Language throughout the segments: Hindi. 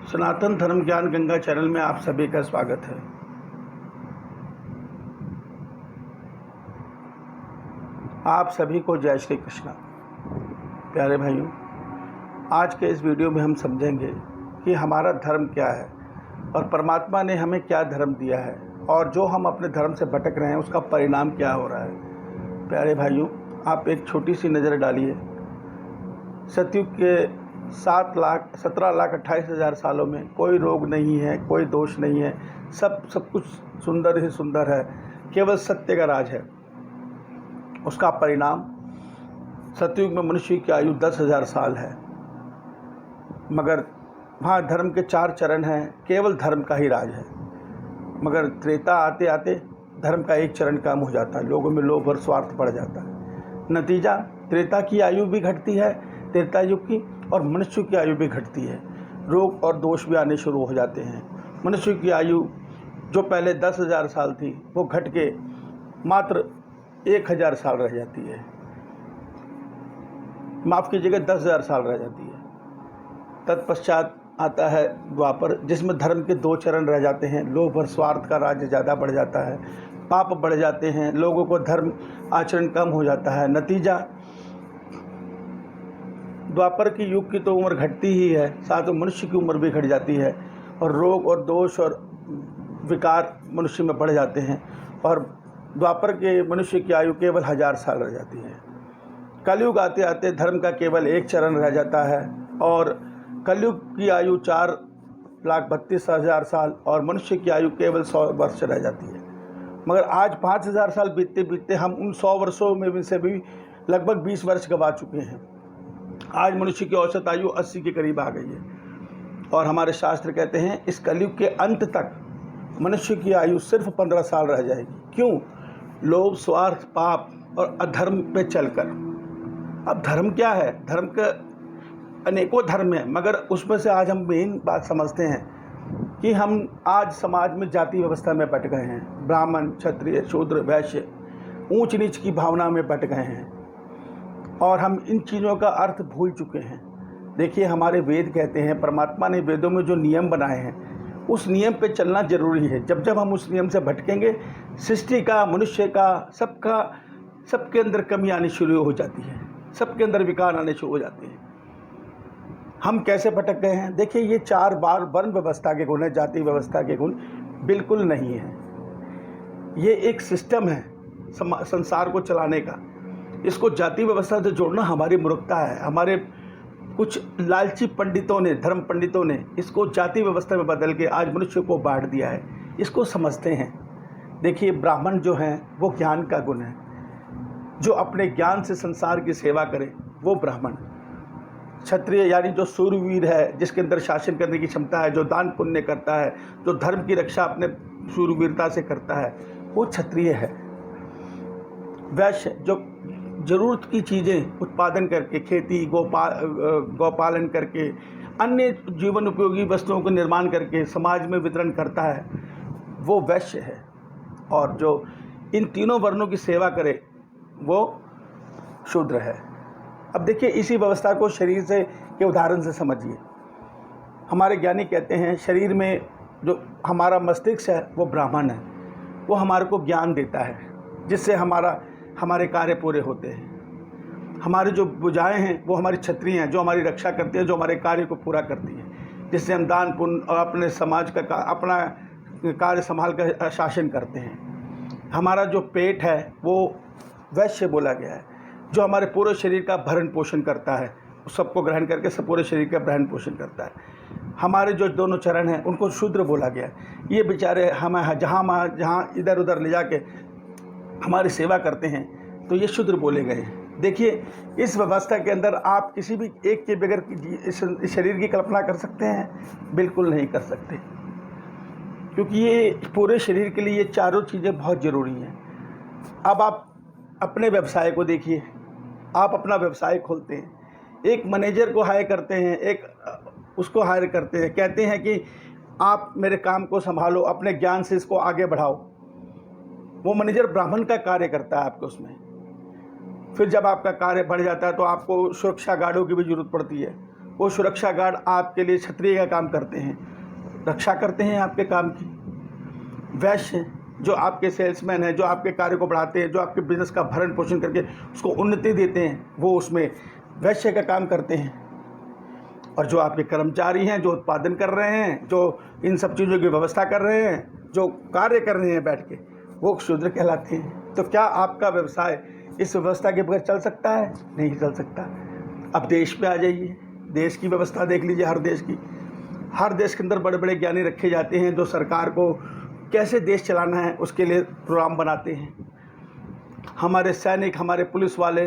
सनातन धर्म ज्ञान गंगा चैनल में आप सभी का स्वागत है। आप सभी को जय श्री कृष्णा। प्यारे भाइयों, आज के इस वीडियो में हम समझेंगे कि हमारा धर्म क्या है और परमात्मा ने हमें क्या धर्म दिया है और जो हम अपने धर्म से भटक रहे हैं उसका परिणाम क्या हो रहा है। प्यारे भाइयों, आप एक छोटी सी नज़र डालिए। सतयुग के 17,28,000 सालों में कोई रोग नहीं है, कोई दोष नहीं है, सब कुछ सुंदर ही सुंदर है, केवल सत्य का राज है। उसका परिणाम सतयुग में मनुष्य की आयु 10,000 साल है, मगर वहाँ धर्म के 4 चरण हैं, केवल धर्म का ही राज है। मगर त्रेता आते आते धर्म का 1 चरण कम हो जाता है, लोगों में लोभ और स्वार्थ बढ़ जाता है। नतीजा त्रेता की आयु भी घटती है, त्रेता युग की, और मनुष्य की आयु भी घटती है। रोग और दोष भी आने शुरू हो जाते हैं। मनुष्य की आयु जो पहले 10,000 साल थी वो घट के मात्र 1,000 साल रह जाती है, माफ़ कीजिएगा 10,000 साल रह जाती है। तत्पश्चात आता है द्वापर, जिसमें धर्म के 2 चरण रह जाते हैं। लोभ और स्वार्थ का राज्य ज़्यादा बढ़ जाता है, पाप बढ़ जाते हैं, लोगों को धर्म आचरण कम हो जाता है। नतीजा द्वापर की युग की तो उम्र घटती ही है, साथ में मनुष्य की उम्र भी घट जाती है और रोग और दोष और विकार मनुष्य में बढ़ जाते हैं और द्वापर के मनुष्य की आयु केवल 1,000 साल रह जाती है। कलयुग आते आते धर्म का केवल 1 चरण रह जाता है और कलयुग की आयु 4,32,000 साल और मनुष्य की आयु केवल 100 वर्ष रह जाती है। मगर आज 5,000 साल बीतते बीतते हम उन 100 वर्षों में से भी लगभग 20 वर्ष गवा चुके हैं। आज मनुष्य की औसत आयु 80 के करीब आ गई है और हमारे शास्त्र कहते हैं इस कलयुग के अंत तक मनुष्य की आयु सिर्फ 15 साल रह जाएगी। क्यों? लोभ, स्वार्थ, पाप और अधर्म पे चलकर। अब धर्म क्या है? धर्म का अनेकों धर्म हैं, मगर उसमें से आज हम मेन बात समझते हैं कि हम आज समाज में जाति व्यवस्था में बट गए हैं। ब्राह्मण, क्षत्रिय, शूद्र, वैश्य, ऊंच नीच की भावना में बट गए हैं और हम इन चीज़ों का अर्थ भूल चुके हैं। देखिए, हमारे वेद कहते हैं, परमात्मा ने वेदों में जो नियम बनाए हैं उस नियम पे चलना जरूरी है। जब जब हम उस नियम से भटकेंगे, सृष्टि का, मनुष्य का, सबके अंदर कमी आनी शुरू हो जाती है, सबके अंदर विकार आने शुरू हो जाते हैं। हम कैसे भटक गए हैं? देखिए, ये 4 बार वर्ण व्यवस्था के गुण है, जाति व्यवस्था के गुण बिल्कुल नहीं है। ये एक सिस्टम है संसार को चलाने का। इसको जाति व्यवस्था से जोड़ना हमारी मूर्खता है। हमारे कुछ लालची पंडितों ने, धर्म पंडितों ने इसको जाति व्यवस्था में बदल के आज मनुष्य को बांट दिया है। इसको समझते हैं। देखिए, ब्राह्मण जो हैं वो ज्ञान का गुण है, जो अपने ज्ञान से संसार की सेवा करे वो ब्राह्मण। क्षत्रिय यानी जो शूरवीर है, जिसके अंदर शासन करने की क्षमता है, जो दान पुण्य करता है, जो धर्म की रक्षा अपने शूरवीरता से करता है, वो क्षत्रिय है। वैश्य जो ज़रूरत की चीज़ें उत्पादन करके, खेती, गौपालन करके, अन्य जीवन उपयोगी वस्तुओं को निर्माण करके समाज में वितरण करता है, वो वैश्य है। और जो इन तीनों वर्णों की सेवा करे वो शूद्र है। अब देखिए, इसी व्यवस्था को शरीर से के उदाहरण से समझिए। हमारे ज्ञानी कहते हैं शरीर में जो हमारा मस्तिष्क है वो ब्राह्मण है, वो हमारे को ज्ञान देता है, जिससे हमारे कार्य पूरे होते हैं। हमारी जो भुजाएं हैं वो हमारी क्षत्रिय हैं, जो हमारी रक्षा करती हैं, जो हमारे कार्य को पूरा करती हैं, जिससे हम दान पुण्य और अपने समाज का अपना कार्य संभाल कर शासन करते हैं। हमारा जो पेट है वो वैश्य बोला गया है, जो हमारे पूरे शरीर का भरण पोषण करता है, सबको ग्रहण करके सब पूरे शरीर का भरण पोषण करता है। हमारे जो 2 चरण हैं उनको शूद्र बोला गया है। ये बेचारे हमें जहाँ इधर उधर ले जाके हमारी सेवा करते हैं, तो ये शूद्र बोले गए हैं। देखिए, इस व्यवस्था के अंदर आप किसी भी एक के बगैर इस शरीर की कल्पना कर सकते हैं? बिल्कुल नहीं कर सकते, क्योंकि ये पूरे शरीर के लिए ये चारों चीज़ें बहुत ज़रूरी हैं। अब आप अपने व्यवसाय को देखिए। आप अपना व्यवसाय खोलते हैं, एक मैनेजर को हायर करते हैं, उसको हायर करते हैं, कहते हैं कि आप मेरे काम को संभालो, अपने ज्ञान से इसको आगे बढ़ाओ। वो मैनेजर ब्राह्मण का कार्य करता है आपको उसमें। फिर जब आपका कार्य बढ़ जाता है तो आपको सुरक्षा गार्डों की भी ज़रूरत पड़ती है, वो सुरक्षा गार्ड आपके लिए छतरी का काम करते हैं, रक्षा करते हैं आपके काम की। वैश्य जो आपके सेल्समैन हैं, जो आपके कार्य को बढ़ाते हैं, जो आपके बिजनेस का भरण पोषण करके उसको उन्नति देते हैं, वो उसमें वैश्य का काम करते हैं। और जो आपके कर्मचारी हैं, जो उत्पादन कर रहे हैं, जो इन सब चीज़ों की व्यवस्था कर रहे हैं, जो कार्य कर रहे हैं बैठ के, वो शूद्र कहलाते हैं। तो क्या आपका व्यवसाय इस व्यवस्था के बगैर चल सकता है? नहीं चल सकता। अब देश पे आ जाइए, देश की व्यवस्था देख लीजिए। हर देश के अंदर बड़े बड़े ज्ञानी रखे जाते हैं जो सरकार को कैसे देश चलाना है उसके लिए प्रोग्राम बनाते हैं। हमारे सैनिक, हमारे पुलिस वाले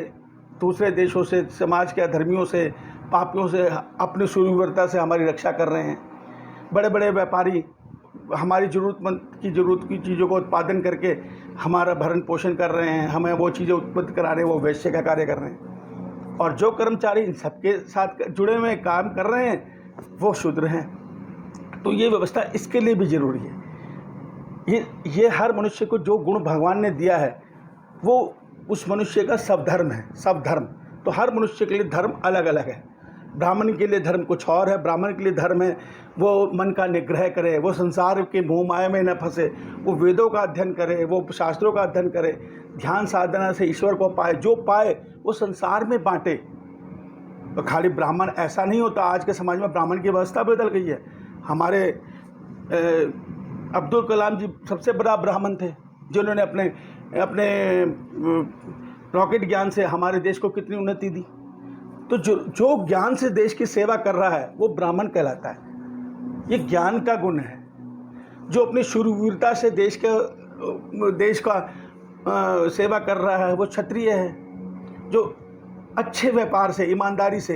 दूसरे देशों से, समाज के अधर्मियों से, पापियों से, अपनी शूरवीरता से हमारी रक्षा कर रहे हैं। बड़े बड़े व्यापारी हमारी ज़रूरत की चीज़ों को उत्पादन करके हमारा भरण पोषण कर रहे हैं, हमें वो चीज़ें उत्पन्न करा रहे हैं, वो वैश्य का कार्य कर रहे हैं। और जो कर्मचारी इन सबके साथ जुड़े हुए काम कर रहे हैं वो शूद्र हैं। तो ये व्यवस्था इसके लिए भी ज़रूरी है। ये हर मनुष्य को जो गुण भगवान ने दिया है वो उस मनुष्य का सब धर्म है, सब धर्म। तो हर मनुष्य के लिए धर्म अलग अलग है। ब्राह्मण के लिए धर्म कुछ और है। ब्राह्मण के लिए धर्म है वो मन का निग्रह करे, वो संसार के मोह माया में न फंसे, वो वेदों का अध्ययन करे, वो शास्त्रों का अध्ययन करे, ध्यान साधना से ईश्वर को पाए, जो पाए वो संसार में बांटे। तो खाली ब्राह्मण ऐसा नहीं होता। आज के समाज में ब्राह्मण की व्यवस्था बदल गई है। हमारे अब्दुल कलाम जी सबसे बड़ा ब्राह्मण थे जिन्होंने अपने रॉकेट ज्ञान से हमारे देश को कितनी उन्नति दी। तो जो ज्ञान से देश की सेवा कर रहा है वो ब्राह्मण कहलाता है। ये ज्ञान का गुण है। जो अपनी शूरवीरता से देश का सेवा कर रहा है वो क्षत्रिय है। जो अच्छे व्यापार से, ईमानदारी से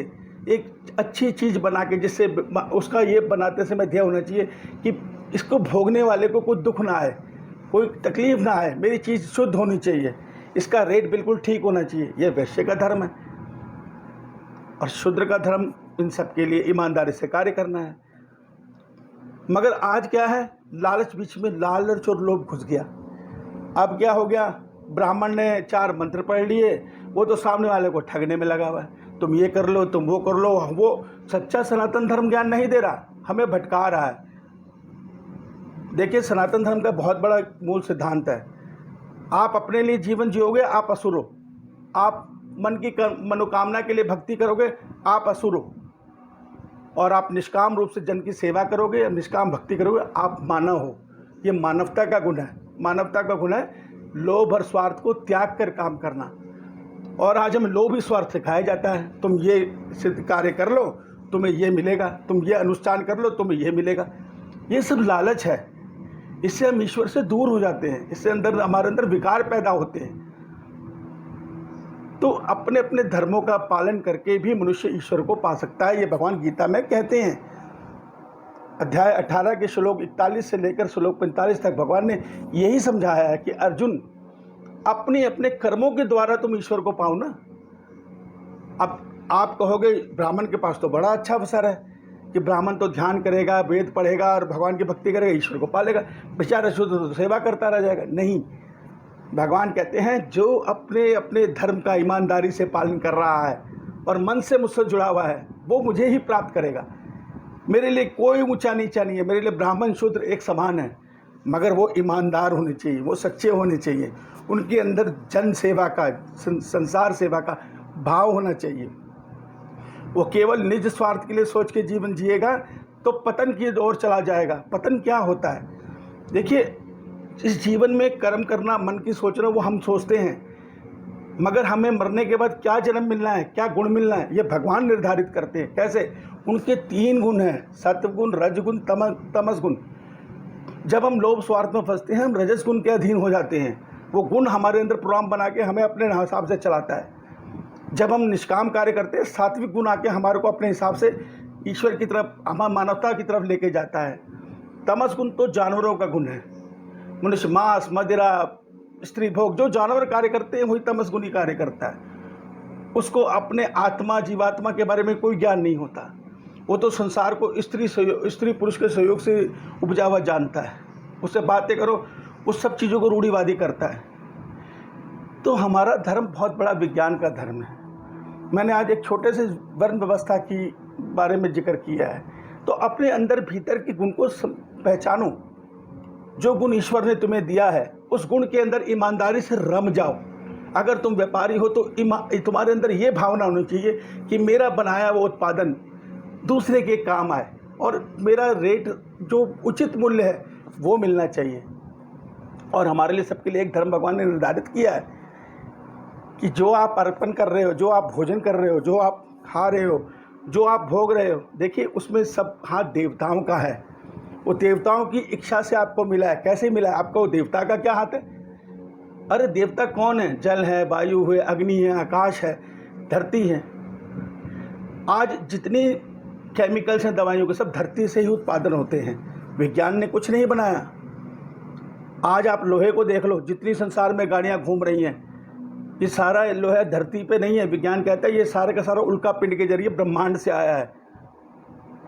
एक अच्छी चीज़ बना के, जिससे उसका ये बनाते समय ध्येय होना चाहिए कि इसको भोगने वाले को कोई दुख ना आए, कोई तकलीफ ना आए, मेरी चीज़ शुद्ध होनी चाहिए, इसका रेट बिल्कुल ठीक होना चाहिए। ये वैश्य का धर्म है। और शूद्र का धर्म इन सब के लिए ईमानदारी से कार्य करना है। मगर आज क्या है, लालच, बीच में लालच और लोभ घुस गया। अब क्या हो गया, ब्राह्मण ने 4 मंत्र पढ़ लिए, वो तो सामने वाले को ठगने में लगा हुआ है। तुम ये कर लो, तुम वो कर लो। वो सच्चा सनातन धर्म ज्ञान नहीं दे रहा, हमें भटका रहा है। देखिए, सनातन धर्म का बहुत बड़ा मूल सिद्धांत है, आप अपने लिए जीवन जियोगे, आप असुर हो। आप मन की मनोकामना के लिए भक्ति करोगे, आप असुर हो। और आप निष्काम रूप से जन की सेवा करोगे या निष्काम भक्ति करोगे, आप मानव हो। ये मानवता का गुण है। मानवता का गुण है लोभ और स्वार्थ को त्याग कर काम करना। और आज हमें लोभ ही स्वार्थ सिखाया जाता है। तुम ये सिद्ध कार्य कर लो, तुम्हें ये मिलेगा, तुम ये अनुष्ठान कर लो, तुम्हें ये मिलेगा। ये सब लालच है। इससे हम ईश्वर से दूर हो जाते हैं। इससे हमारे अंदर विकार पैदा होते हैं। तो अपने अपने धर्मों का पालन करके भी मनुष्य ईश्वर को पा सकता है। ये भगवान गीता में कहते हैं। अध्याय 18 के श्लोक 41 से लेकर श्लोक 45 तक भगवान ने यही समझाया है कि अर्जुन, अपने अपने कर्मों के द्वारा तुम ईश्वर को पाओ ना। अब आप कहोगे ब्राह्मण के पास तो बड़ा अच्छा अवसर है कि ब्राह्मण तो ध्यान करेगा, वेद पढ़ेगा और भगवान की भक्ति करेगा, ईश्वर को पालेगा, बेचारा शुद्ध तो सेवा करता रह जाएगा। नहीं, भगवान कहते हैं जो अपने अपने धर्म का ईमानदारी से पालन कर रहा है और मन से मुझसे जुड़ा हुआ है वो मुझे ही प्राप्त करेगा। मेरे लिए कोई ऊंचा नीचा नहीं है। मेरे लिए ब्राह्मण शूद्र एक समान है, मगर वो ईमानदार होने चाहिए, वो सच्चे होने चाहिए, उनके अंदर जन सेवा का, संसार सेवा का भाव होना चाहिए। वो केवल निज स्वार्थ के लिए सोच के जीवन जिएगा तो पतन की ओर चला जाएगा। पतन क्या होता है? देखिए, इस जीवन में कर्म करना, मन की सोचना, वो हम सोचते हैं, मगर हमें मरने के बाद क्या जन्म मिलना है, क्या गुण मिलना है, ये भगवान निर्धारित करते हैं। कैसे? उनके 3 गुण हैं, सत्वगुण, रजगुण, तमस गुण। जब हम लोभ स्वार्थ में फंसते हैं, हम रजस गुण के अधीन हो जाते हैं। वो गुण हमारे अंदर प्रोग्राम बना के हमें अपने हिसाब से चलाता है। जब हम निष्काम कार्य करते हैं, सात्विक गुण आके हमारे को अपने हिसाब से ईश्वर की तरफ, हमारी मानवता की तरफ लेके जाता है। तमस गुण तो जानवरों का गुण है। मनुष्य मांस, मदिरा, स्त्री भोग, जो जानवर कार्य करते हैं वही तमस गुणी कार्य करता है। उसको अपने आत्मा, जीवात्मा के बारे में कोई ज्ञान नहीं होता। वो तो संसार को स्त्री पुरुष के सहयोग से उपजा हुआ जानता है। उससे बातें करो, उस सब चीज़ों को रूढ़िवादी करता है। तो हमारा धर्म बहुत बड़ा विज्ञान का धर्म है। मैंने आज एक छोटे से वर्ण व्यवस्था की बारे में जिक्र किया है। तो अपने अंदर भीतर के गुण को पहचानो। जो गुण ईश्वर ने तुम्हें दिया है उस गुण के अंदर ईमानदारी से रम जाओ। अगर तुम व्यापारी हो तो तुम्हारे अंदर ये भावना होनी चाहिए कि मेरा बनाया वो उत्पादन दूसरे के काम आए और मेरा रेट जो उचित मूल्य है वो मिलना चाहिए। और हमारे लिए सबके लिए एक धर्म भगवान ने निर्धारित किया है कि जो आप अर्पण कर रहे हो, जो आप भोजन कर रहे हो, जो आप खा रहे हो, जो आप भोग रहे हो, देखिए उसमें सब हाथ देवताओं का है। वो देवताओं की इच्छा से आपको मिला है। कैसे मिला है आपको? देवता का क्या हाथ है? अरे देवता कौन है? जल है, वायु है, अग्नि है, आकाश है, धरती है। आज जितनी केमिकल्स हैं दवाइयों के, सब धरती से ही उत्पादन होते हैं। विज्ञान ने कुछ नहीं बनाया। आज आप लोहे को देख लो, जितनी संसार में गाड़ियां घूम रही हैं, ये सारा लोहा धरती पे नहीं है। विज्ञान कहता है ये सारे का सारा उल्का पिंड के जरिए ब्रह्मांड से आया है।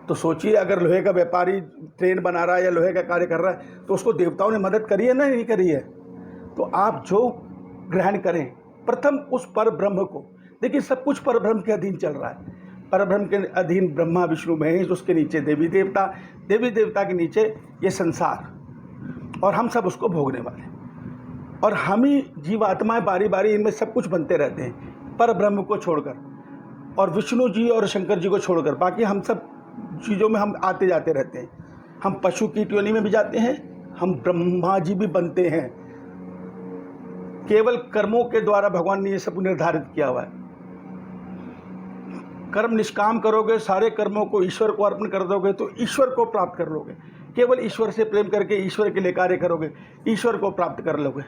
तो सोचिए, अगर लोहे का व्यापारी ट्रेन बना रहा है या लोहे का कार्य कर रहा है तो उसको देवताओं ने मदद करी है ना? नहीं करी है। तो आप जो ग्रहण करें प्रथम उस पर ब्रह्म को। देखिए सब कुछ पर ब्रह्म के अधीन चल रहा है। पर ब्रह्म के अधीन ब्रह्मा विष्णु महेश, उसके नीचे देवी देवता, देवी देवता के नीचे ये संसार, और हम सब उसको भोगने वाले। और हम ही जीवात्माएं बारी बारी इनमें सब कुछ बनते रहते हैं पर ब्रह्म को छोड़कर, और विष्णु जी और शंकर जी को छोड़कर बाकी हम सब चीज़ों में हम आते जाते रहते हैं। हम पशु की योनि में भी जाते हैं, हम ब्रह्मा जी भी बनते हैं। केवल कर्मों के द्वारा भगवान ने ये सब निर्धारित किया हुआ है। कर्म निष्काम करोगे, सारे कर्मों को ईश्वर को अर्पण कर दोगे तो ईश्वर को प्राप्त कर लोगे। केवल ईश्वर से प्रेम करके ईश्वर के लिए कार्य करोगे, ईश्वर को प्राप्त कर लोगे।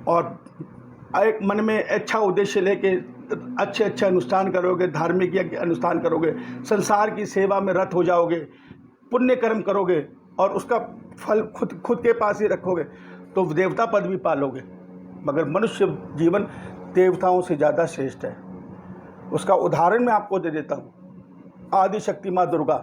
और एक मन में अच्छा उद्देश्य लेके अच्छे अनुष्ठान करोगे, धार्मिक यज्ञ अनुष्ठान करोगे, संसार की सेवा में रत हो जाओगे, पुण्य कर्म करोगे और उसका फल खुद के पास ही रखोगे तो देवता पद भी पालोगे। मगर मनुष्य जीवन देवताओं से ज़्यादा श्रेष्ठ है। उसका उदाहरण मैं आपको दे देता हूँ। आदि शक्ति माँ दुर्गा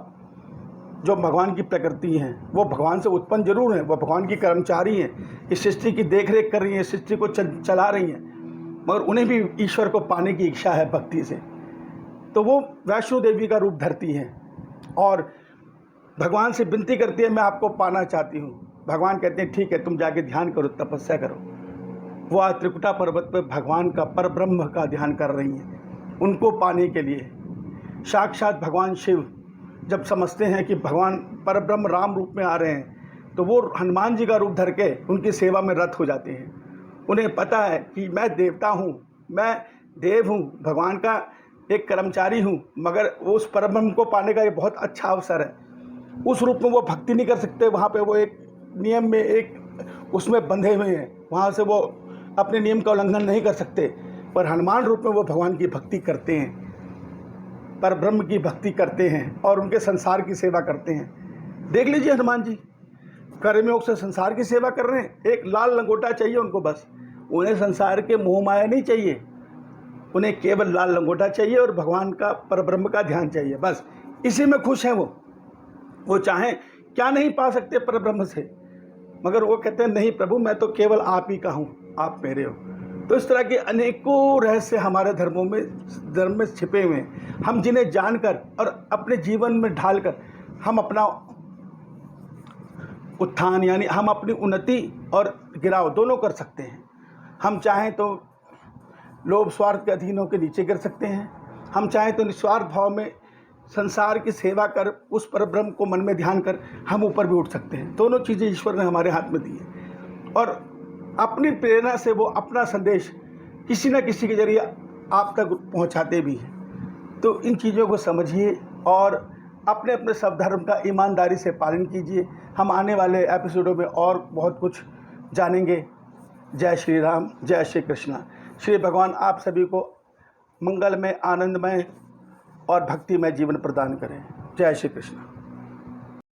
जो भगवान की प्रकृति हैं, वो भगवान से उत्पन्न जरूर हैं, वो भगवान की कर्मचारी हैं, इस सृष्टि की देखरेख कर रही हैं, सृष्टि को चला रही हैं, मगर उन्हें भी ईश्वर को पाने की इच्छा है भक्ति से। तो वो वैष्णो देवी का रूप धरती हैं और भगवान से विनती करती है, मैं आपको पाना चाहती हूँ। भगवान कहते हैं ठीक है, तुम जाके ध्यान करो, तपस्या करो। वो आज त्रिकुटा पर्वत पर भगवान का परब्रह्म का ध्यान कर रही हैं उनको पाने के लिए। साक्षात भगवान शिव जब समझते हैं कि भगवान परब्रह्म राम रूप में आ रहे हैं तो वो हनुमान जी का रूप धर के उनकी सेवा में रत हो जाते हैं। उन्हें पता है कि मैं देवता हूँ, मैं देव हूँ, भगवान का एक कर्मचारी हूँ, मगर उस परब्रह्म को पाने का ये बहुत अच्छा अवसर है। उस रूप में वो भक्ति नहीं कर सकते, वहाँ पे वो एक नियम में एक उसमें बंधे हुए हैं, वहाँ से वो अपने नियम का उल्लंघन नहीं कर सकते। पर हनुमान रूप में वो भगवान की भक्ति करते हैं, पर ब्रह्म की भक्ति करते हैं और उनके संसार की सेवा करते हैं। देख लीजिए हनुमान जी कर्मयोग से संसार की सेवा कर रहे हैं। एक लाल लंगोटा चाहिए उनको, बस उन्हें संसार के मोह माया नहीं चाहिए, उन्हें केवल लाल लंगोटा चाहिए और भगवान का परब्रह्म का ध्यान चाहिए, बस इसी में खुश हैं वो चाहें क्या नहीं पा सकते परब्रह्म से, मगर वो कहते हैं नहीं प्रभु, मैं तो केवल आप ही का हूँ, आप मेरे हो। तो इस तरह के अनेकों रहस्य हमारे धर्म में छिपे हुए हैं। हम जिन्हें जानकर और अपने जीवन में ढालकर हम अपना उत्थान यानी हम अपनी उन्नति और गिराव दोनों कर सकते हैं। हम चाहें तो लोभ स्वार्थ के अधीन होकर नीचे गिर सकते हैं, हम चाहें तो निस्वार्थ भाव में संसार की सेवा कर उस परब्रह्म को मन में ध्यान कर हम ऊपर भी उठ सकते हैं। दोनों चीज़ें ईश्वर ने हमारे हाथ में दी है और अपनी प्रेरणा से वो अपना संदेश किसी न किसी के जरिए आप तक पहुंचाते भी हैं। तो इन चीज़ों को समझिए और अपने अपने सब धर्म का ईमानदारी से पालन कीजिए। हम आने वाले एपिसोडों में और बहुत कुछ जानेंगे। जय श्री राम, जय श्री कृष्णा। श्री भगवान आप सभी को मंगलमय, आनंदमय और भक्तिमय जीवन प्रदान करें। जय श्री कृष्ण।